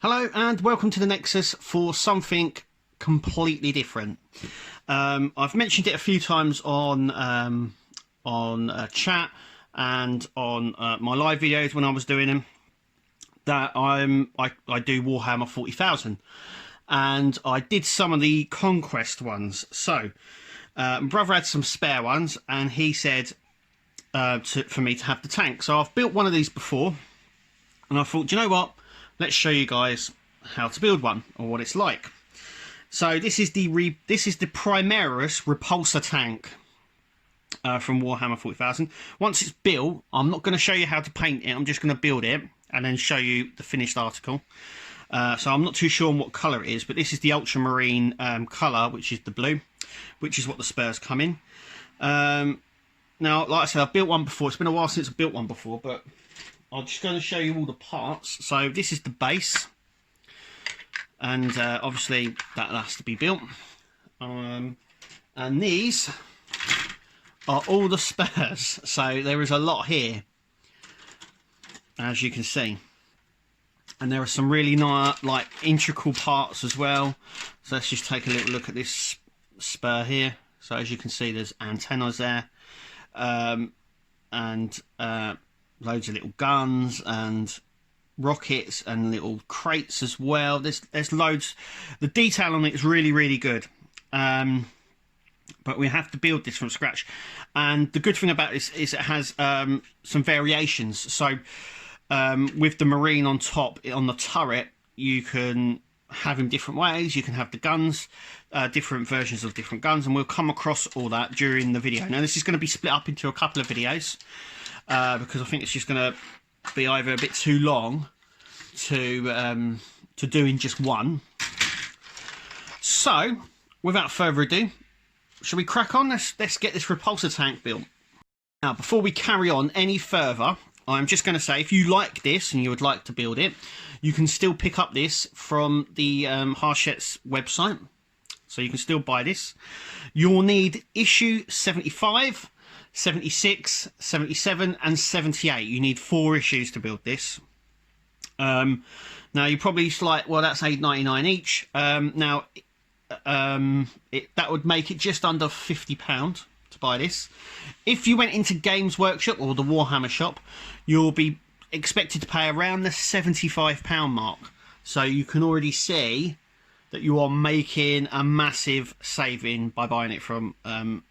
Hello and welcome to the Nexus for something completely different. I've mentioned it a few times on chat and on my live videos when I was doing them, that I do Warhammer 40,000, and I did some of the Conquest ones. So my brother had some spare ones and he said for me to have the tank. So I've built one of these before and I thought, do you know what? Let's show you guys how to build one or what it's like. So this is the Primera's repulsor tank from Warhammer 40,000. Once it's built, I'm not going to show you how to paint it. I'm just going to build it and then show you the finished article. So I'm not too sure on what colour it is, but this is the ultramarine colour, which is the blue, which is what the spurs come in. Now, like I said, I've built one before. It's been a while since I've built one before, but I'm just going to show you all the parts. So this is the base, and obviously that has to be built. And these are all the spurs. So there is a lot here, as you can see. And there are some really nice, like, integral parts as well. So let's just take a little look at this spur here. So as you can see, there's antennas there, and loads of little guns and rockets and little crates as well. There's loads. The detail on it is really good, but we have to build this from scratch. And the good thing about this is it has some variations. So with the marine on top, on the turret, you can have him different ways. You can have the guns, different versions of different guns, and we'll come across all that during the video. Now this is going to be split up into a couple of videos, because I think it's just going to be either a bit too long to do in just one. So without further ado, shall we crack on? Let's get this repulsor tank built. Now, before we carry on any further, I'm just going to say, if you like this and you would like to build it, you can still pick up this from the Hachette's website. So you can still buy this. You'll need issue 75, 76, 77 and 78. You need 4 issues to build this. Now you're probably like, well, that's $8.99 each. Now that would make it just under £50 to buy this. If you went into Games Workshop or the Warhammer shop, you'll be expected to pay around the £75 mark. So you can already see that you are making a massive saving by buying it from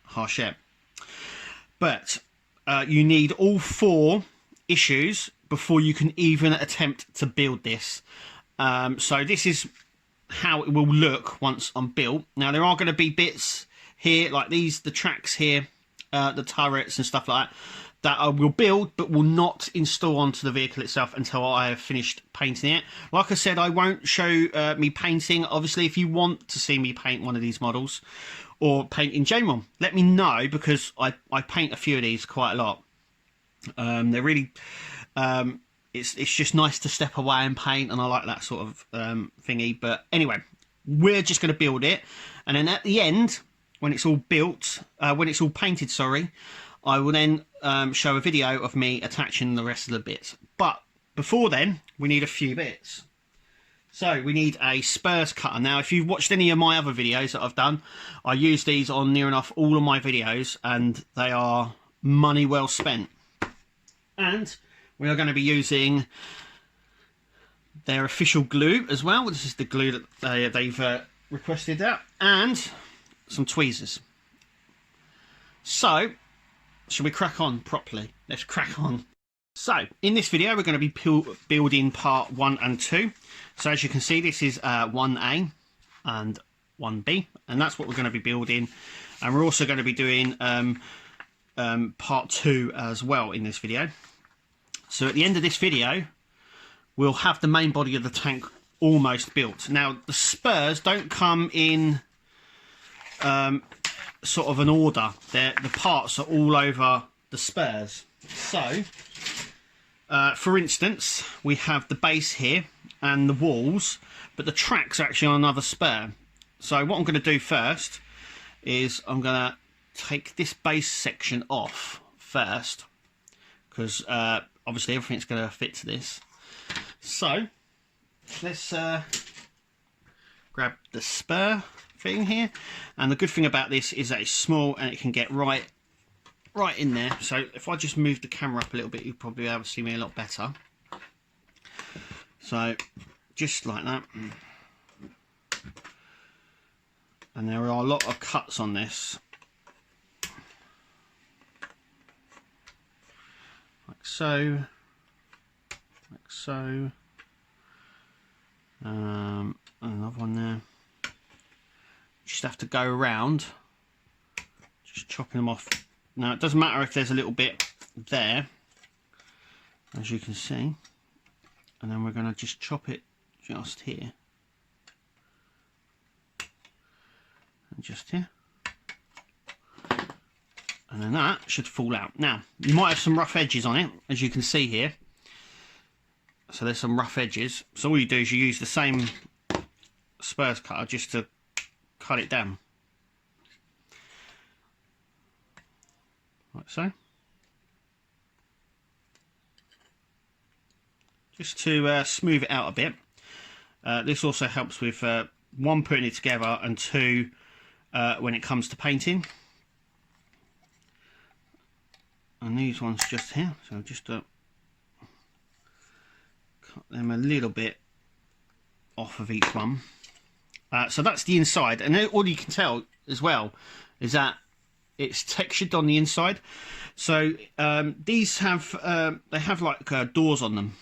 Hachette. But you need all 4 issues before you can even attempt to build this. So this is how it will look once I'm built. Now there are going to be bits here like these, the tracks here, the turrets and stuff like that I will build but will not install onto the vehicle itself until I have finished painting it. Like I said, I won't show me painting. Obviously, if you want to see me paint one of these models or paint in general, let me know, because I paint a few of these quite a lot. They're really it's just nice to step away and paint, and I like that sort of thingy. But anyway, we're just going to build it, and then at the end, when it's all built, when it's all painted, sorry, I will then show a video of me attaching the rest of the bits. But before then, we need a few bits. So we need a spurs cutter. Now, if you've watched any of my other videos that I've done, I use these on near enough all of my videos, and they are money well spent. And we are going to be using their official glue as well. This is the glue that they've requested that, and some tweezers. So shall we crack on properly? Let's crack on. So in this video we're going to be building part 1 and 2. So as you can see, this is 1A and 1B, and that's what we're going to be building. And we're also going to be doing part 2 as well in this video. So at the end of this video we'll have the main body of the tank almost built. Now the spurs don't come in sort of an order. The parts are all over the spurs. So for instance, we have the base here and the walls, but the tracks are actually on another spur. So what I'm going to do first is I'm going to take this base section off first, because obviously everything's going to fit to this. So let's grab the spur thing here, and the good thing about this is that it's small and it can get right in there. So if I just move the camera up a little bit, you'll probably be able to see me a lot better. So just like that, and there are a lot of cuts on this, like so, like so. Another one there. Just have to go around, just chopping them off. Now it doesn't matter if there's a little bit there, as you can see, and then we're going to just chop it just here and just here, and then that should fall out. Now you might have some rough edges on it, as you can see here. So there's some rough edges, so all you do is you use the same spurs cutter just to cut it down, like so, just to smooth it out a bit. This also helps with one, putting it together, and two, when it comes to painting. And these ones just here, so just cut them a little bit off of each one. So that's the inside, and all you can tell as well is that it's textured on the inside. So these have they have like doors on them,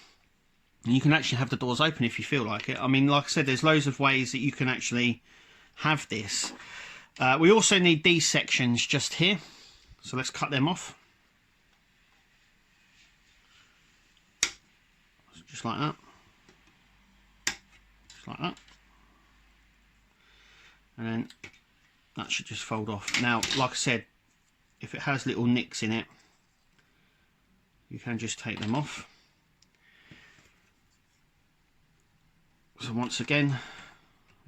and you can actually have the doors open if you feel like it. I mean, like I said, there's loads of ways that you can actually have this. We also need these sections just here, so let's cut them off. Just like that, just like that, and then that should just fold off. Now, like I said, if it has little nicks in it, you can just take them off. So once again,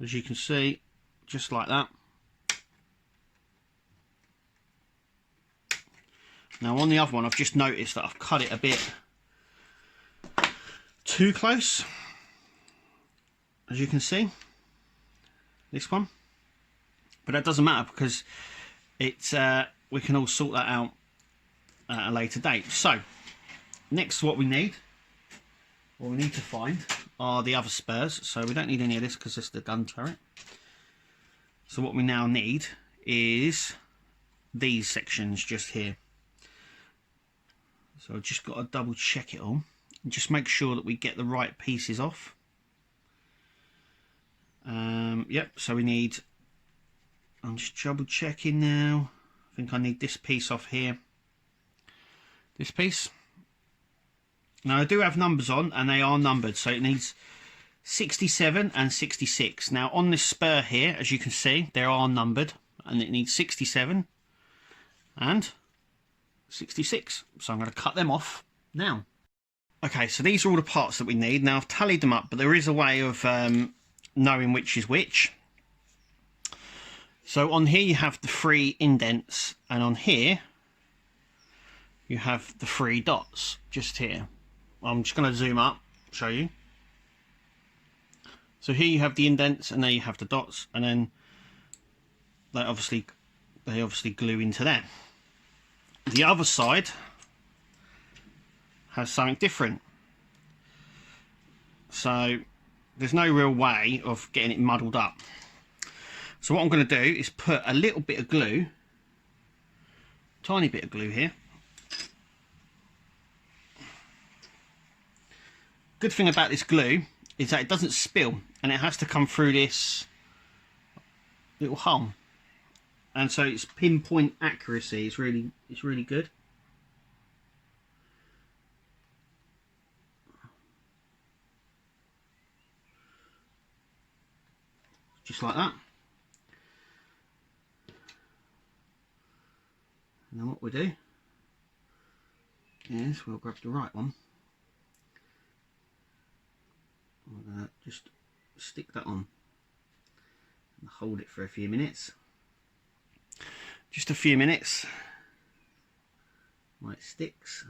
as you can see, just like that. Now on the other one, I've just noticed that I've cut it a bit too close, as you can see, this one, but that doesn't matter because it's we can all sort that out at a later date. So next, what we need to find are the other spurs. So we don't need any of this because it's the gun turret. So what we now need is these sections just here. So I've just got to double check it all and just make sure that we get the right pieces off. Yep, so we need, I'm just double checking now, I think I need this piece off here, this piece. Now I do have numbers on, and they are numbered, so it needs 67 and 66. Now on this spur here, as you can see, they are numbered, and it needs 67 and 66. So I'm going to cut them off now. Okay, so these are all the parts that we need. Now I've tallied them up, but there is a way of knowing which is which. So on here you have the 3 indents, and on here you have the 3 dots just here. I'm just going to zoom up, show you. So here you have the indents, and there you have the dots, and then they obviously glue into there. The other side has something different, so there's no real way of getting it muddled up. So what I'm going to do is put a little bit of glue, tiny bit of glue here. Good thing about this glue is that it doesn't spill, and it has to come through this little hole, and so its pinpoint accuracy is really good. Just like that. And then what we do is we'll grab the right one. We're going to just stick that on and hold it for a few minutes. Just a few minutes while it sticks.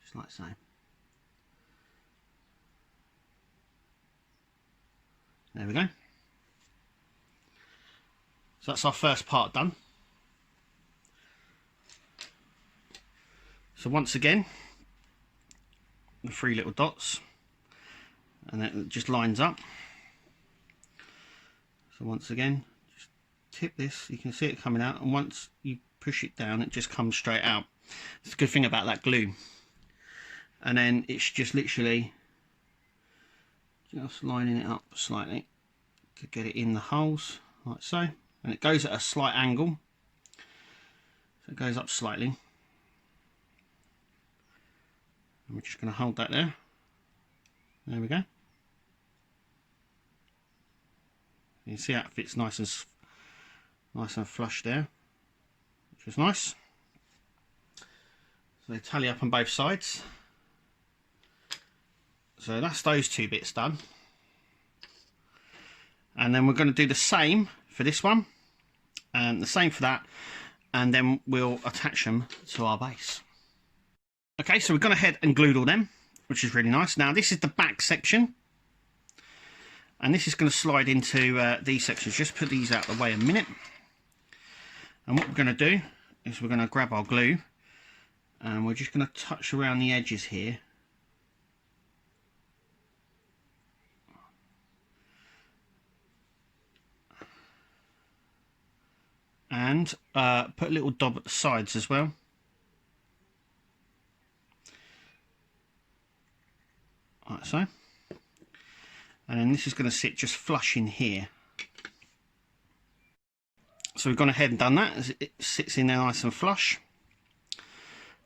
just like so. There we go. So that's our first part done. So once again, the 3 little dots, and then it just lines up. So once again, just tip this, you can see it coming out, and once you push it down, it just comes straight out. It's a good thing about that glue. And then it's just literally just lining it up slightly to get it in the holes, like so. And it goes at a slight angle, so it goes up slightly. And we're just going to hold that there. There we go. You can see how it fits nice and flush there, which is nice. So they tally up on both sides. So that's those 2 bits done. And then we're going to do the same for this one, and the same for that, and then we'll attach them to our base. Okay, so we've gone ahead and glued all them, which is really nice. Now this is the back section, and this is going to slide into these sections. Just put these out of the way a minute. And what we're going to do is we're going to grab our glue, and we're just going to touch around the edges here. And put a little dab at the sides as well. Like so. And then this is going to sit just flush in here. So we've gone ahead and done that, as it sits in there nice and flush.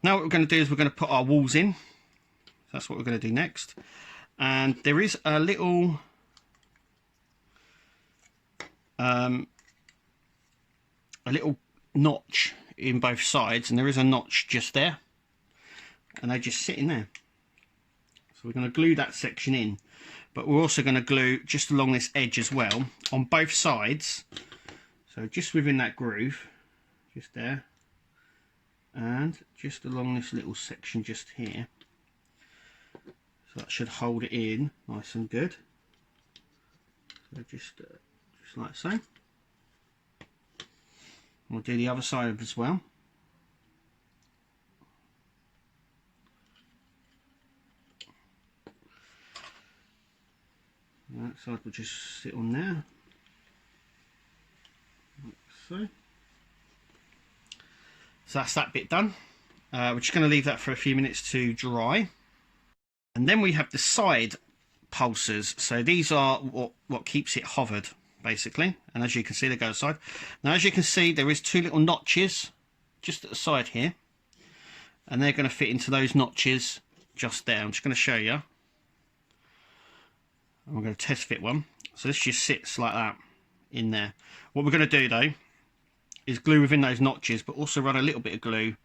Now what we're going to do is we're going to put our walls in. That's what we're going to do next. And there is a little notch in both sides, and there is a notch just there, and they just sit in there. So we're going to glue that section in, but we're also going to glue just along this edge as well on both sides. So just within that groove, just there, and just along this little section just here. So that should hold it in nice and good. So just like so. And we'll do the other side as well. That side will just sit on there, like so. So that's that bit done. We're just going to leave that for a few minutes to dry. And then we have the side pulsers. So these are what keeps it hovered, basically. And as you can see, they go aside. Now, as you can see, there is 2 little notches just at the side here. And they're going to fit into those notches just there. I'm just going to show you. And we're going to test fit one. So this just sits like that in there. What we're going to do, though, is glue within those notches, but also run a little bit of glue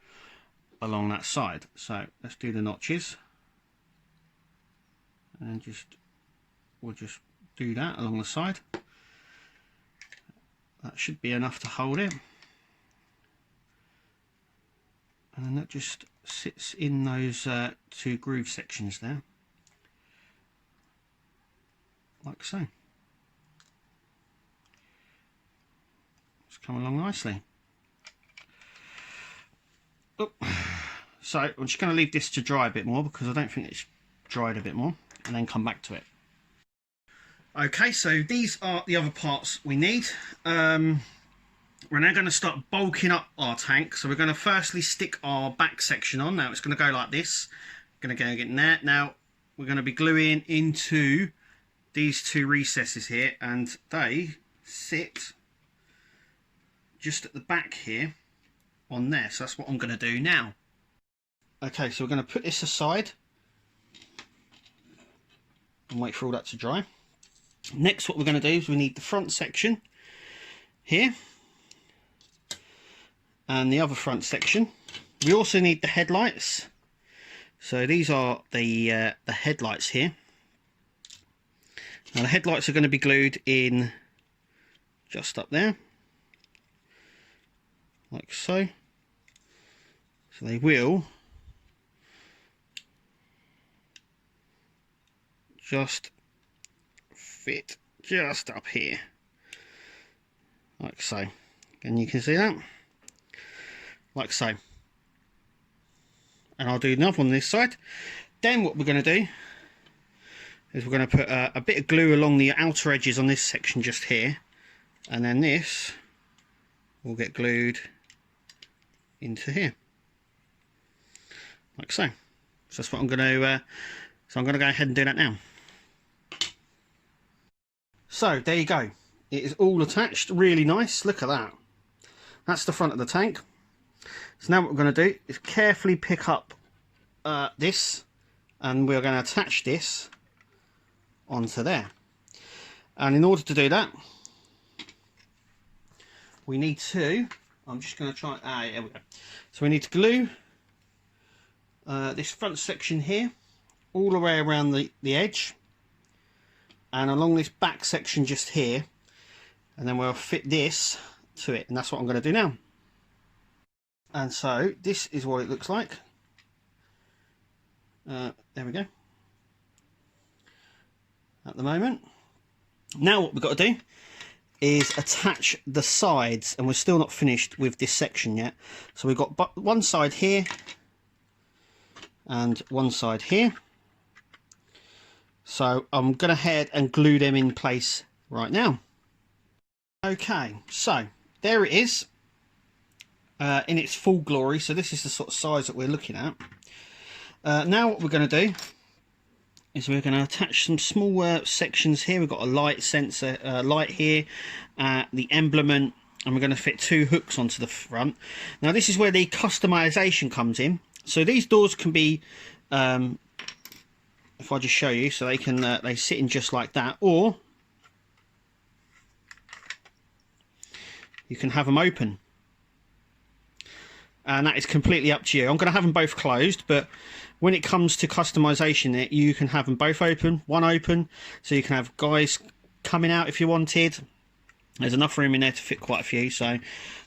along that side. So let's do the notches. And we'll just do that along the side. That should be enough to hold it. And then that just sits in those 2 groove sections there. Like so. It's come along nicely. Oh. So I'm just going to leave this to dry a bit more, because I don't think it's dried a bit more, and then come back to it. Okay, so these are the other parts we need. We're now going to start bulking up our tank. So we're going to firstly stick our back section on. Now it's going to go like this. Going to go get that. Now we're going to be gluing into these 2 recesses here, and they sit just at the back here on there. So that's what I'm going to do now. Okay, so we're going to put this aside and wait for all that to dry. Next, what we're going to do is we need the front section here and the other front section. We also need the headlights. So these are the headlights here. Now the headlights are going to be glued in just up there, like so. So they will just fit just up here, like so. And you can see that, like so. And I'll do another one on this side. Then what we're going to do is we're going to put a bit of glue along the outer edges on this section just here, and then this will get glued into here, like so. So that's what I'm going to so I'm going to go ahead and do that now. So there you go, it is all attached, really nice. Look at that, that's the front of the tank. So now what we're going to do is carefully pick up this, and we're going to attach this onto there. And in order to do that, we need to, I'm just going to try, there we go. So we need to glue this front section here all the way around the edge, and along this back section just here, and then we'll fit this to it, and that's what I'm going to do now. And so this is what it looks like. There we go. At the moment. Now what we've got to do is attach the sides, and we're still not finished with this section yet. So we've got one side here and one side here. So I'm going to head and glue them in place right now. Okay, so there it is in its full glory. So this is the sort of size that we're looking at. Now what we're going to do is we're going to attach some small sections here. We've got a light sensor light here, the emblement, and we're going to fit 2 hooks onto the front. Now this is where the customization comes in. So these doors can be, if I just show you, so they can they sit in just like that, or you can have them open, and that is completely up to you. I'm going to have them both closed, but when it comes to customization, you can have them both open, one open, so you can have guys coming out if you wanted. There's enough room in there to fit quite a few, so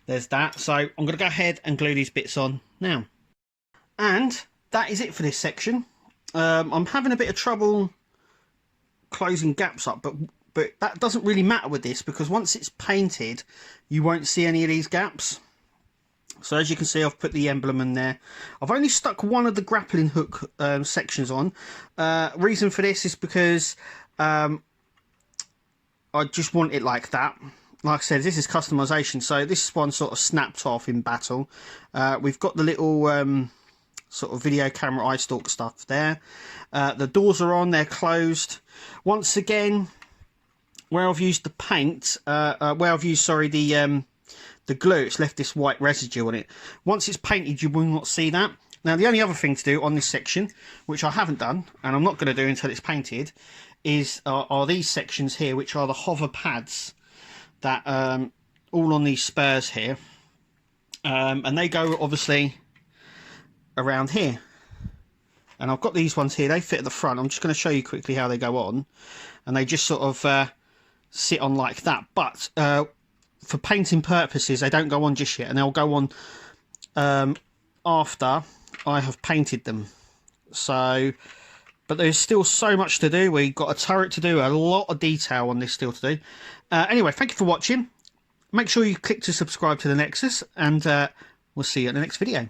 there's that. So I'm going to go ahead and glue these bits on now. And that is it for this section. I'm having a bit of trouble closing gaps up, but that doesn't really matter with this, because once it's painted you won't see any of these gaps. So as you can see, I've put the emblem in there. I've only stuck one of the grappling hook sections on. Reason for this is because I just want it like that. Like I said, this is customization, so this one sort of snapped off in battle. We've got the little sort of video camera eye stalk stuff there. The doors are on, they're closed. Once again, where I've used the paint, where I've used, sorry, the glue, it's left this white residue on it. Once it's painted, you will not see that. Now the only other thing to do on this section, which I haven't done and I'm not going to do until it's painted, is are these sections here, which are the hover pads that all on these spurs here, and they go obviously around here. And I've got these ones here, they fit at the front. I'm just going to show you quickly how they go on, and they just sort of sit on like that. But for painting purposes, they don't go on just yet, and they'll go on after I have painted them. So, but there's still so much to do. We've got a turret to do, a lot of detail on this still to do. Anyway, thank you for watching. Make sure you click to subscribe to the Nexus, and we'll see you in the next video.